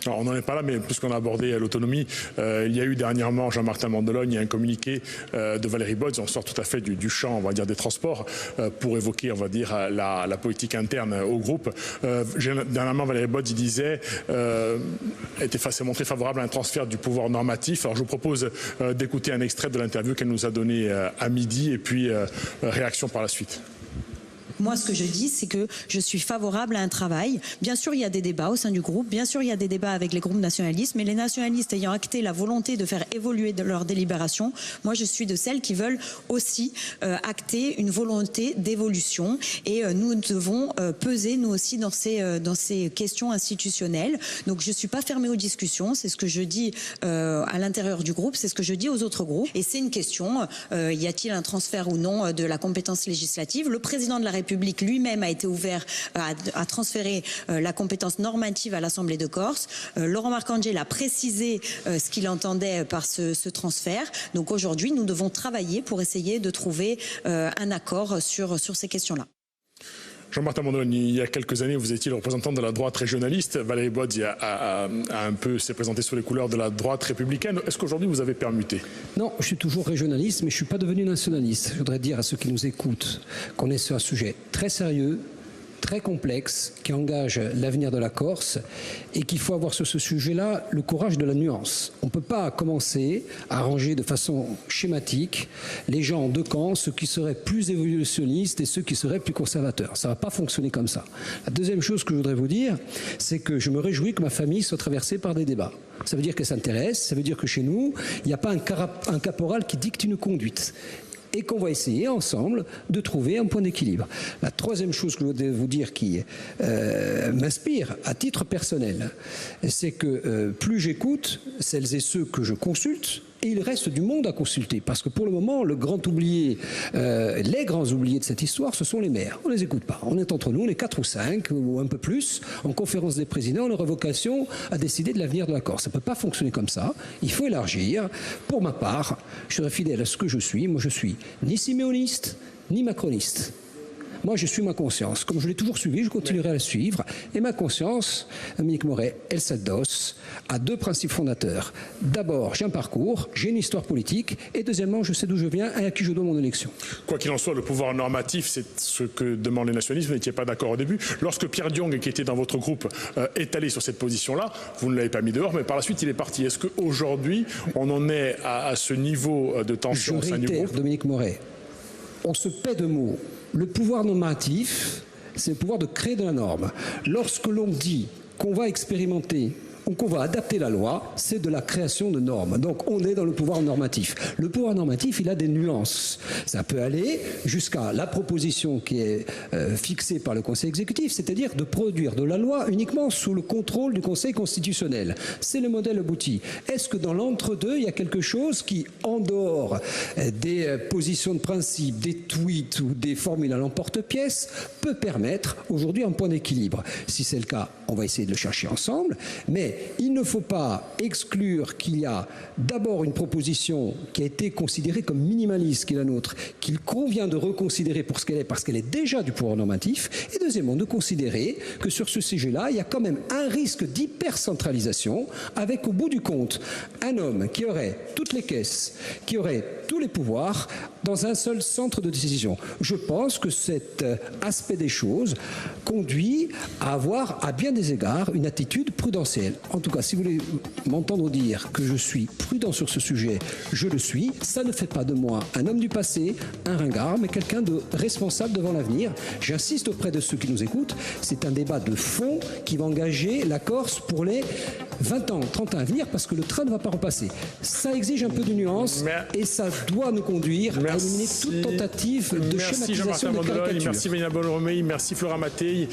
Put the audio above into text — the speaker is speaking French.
Alors, on n'en est pas là, mais puisqu'on a abordé l'autonomie, il y a eu dernièrement, Jean-Martin Mandelone, il y a un communiqué de Valérie Bodze, on sort tout à fait du champ, on va dire, des transports, pour évoquer, on va dire, la politique interne au groupe. Dernièrement, Valérie Bodze, il disait, s'est montré favorable à un transfert du pouvoir normatif. Alors, je vous propose d'écouter un extrait de l'interview qu'elle nous a donné à midi, et puis réaction par la suite. Moi, ce que je dis, c'est que je suis favorable à un travail. Bien sûr, il y a des débats au sein du groupe. Bien sûr, il y a des débats avec les groupes nationalistes. Mais les nationalistes ayant acté la volonté de faire évoluer leur délibération, moi, je suis de celles qui veulent aussi acter une volonté d'évolution. Et nous devons peser, nous aussi, dans ces questions institutionnelles. Donc, je ne suis pas fermée aux discussions. C'est ce que je dis à l'intérieur du groupe. C'est ce que je dis aux autres groupes. Et c'est une question, y a-t-il un transfert ou non de la compétence législative? Le président de la République lui-même a été ouvert à transférer la compétence normative à l'Assemblée de Corse. Laurent Marcangel a précisé ce qu'il entendait par ce transfert. Donc aujourd'hui, nous devons travailler pour essayer de trouver un accord sur ces questions-là. Jean-Martin Mandelone, il y a quelques années, vous étiez le représentant de la droite régionaliste. Valérie Bodze s'est présentée sous les couleurs de la droite républicaine. Est-ce qu'aujourd'hui, vous avez permuté? Non, je suis toujours régionaliste, mais je ne suis pas devenu nationaliste. Je voudrais dire à ceux qui nous écoutent qu'on est sur un sujet très sérieux, très complexe, qui engage l'avenir de la Corse et qu'il faut avoir sur ce sujet-là le courage de la nuance. On ne peut pas commencer à ranger de façon schématique les gens en deux camps, ceux qui seraient plus évolutionnistes et ceux qui seraient plus conservateurs. Ça ne va pas fonctionner comme ça. La deuxième chose que je voudrais vous dire, c'est que je me réjouis que ma famille soit traversée par des débats. Ça veut dire qu'elle s'intéresse, ça veut dire que chez nous, il n'y a pas un caporal qui dicte une conduite. Et qu'on va essayer ensemble de trouver un point d'équilibre. La troisième chose que je voudrais vous dire qui m'inspire à titre personnel, c'est que plus j'écoute celles et ceux que je consulte, et il reste du monde à consulter, parce que pour le moment, le grand oublié, les grands oubliés de cette histoire, ce sont les maires. On ne les écoute pas. On est entre nous, on est 4 ou 5, ou un peu plus, en conférence des présidents, on aura vocation à décider de l'avenir de la Corse. Ça ne peut pas fonctionner comme ça. Il faut élargir. Pour ma part, je serai fidèle à ce que je suis. Moi, je suis ni siméoniste, ni macroniste. Moi, je suis ma conscience. Comme je l'ai toujours suivi, je continuerai à la suivre. Et ma conscience, Dominique Moret, elle s'adosse à deux principes fondateurs. D'abord, j'ai un parcours, j'ai une histoire politique. Et deuxièmement, je sais d'où je viens et à qui je dois mon élection. Quoi qu'il en soit, le pouvoir normatif, c'est ce que demandent les nationalistes. Vous n'étiez pas d'accord au début. Lorsque Pierre Diong, qui était dans votre groupe, est allé sur cette position-là, vous ne l'avez pas mis dehors, mais par la suite, il est parti. Est-ce qu'aujourd'hui, on en est à ce niveau de tension au sein du groupe? Dominique Moret, on se paie de mots. Le pouvoir normatif, c'est le pouvoir de créer de la norme. Lorsque l'on dit qu'on va expérimenter ou qu'on va adapter la loi, c'est de la création de normes. Donc on est dans le pouvoir normatif. Le pouvoir normatif, il a des nuances. Ça peut aller jusqu'à la proposition qui est fixée par le Conseil exécutif, c'est-à-dire de produire de la loi uniquement sous le contrôle du Conseil constitutionnel. C'est le modèle abouti. Est-ce que dans l'entre-deux, il y a quelque chose qui, en dehors des positions de principe, des tweets ou des formules à l'emporte-pièce, peut permettre aujourd'hui un point d'équilibre? Si c'est le cas, on va essayer de le chercher ensemble, mais il ne faut pas exclure qu'il y a d'abord une proposition qui a été considérée comme minimaliste, qui est la nôtre, qu'il convient de reconsidérer pour ce qu'elle est, parce qu'elle est déjà du pouvoir normatif, et deuxièmement, de considérer que sur ce sujet-là, il y a quand même un risque d'hypercentralisation, avec au bout du compte un homme qui aurait toutes les caisses, qui aurait tous les pouvoirs dans un seul centre de décision. Je pense que cet aspect des choses conduit à avoir, à bien des égards, une attitude prudentielle. En tout cas, si vous voulez m'entendre dire que je suis prudent sur ce sujet, je le suis. Ça ne fait pas de moi un homme du passé, un ringard, mais quelqu'un de responsable devant l'avenir. J'insiste auprès de ceux qui nous écoutent, c'est un débat de fond qui va engager la Corse pour les 20 ans, 30 ans à venir, parce que le train ne va pas repasser. Ça exige un peu de nuance et ça doit nous conduire à éliminer toute tentative de schématisation de caricature. Merci Vanina Bolromei, merci Flora Mattei.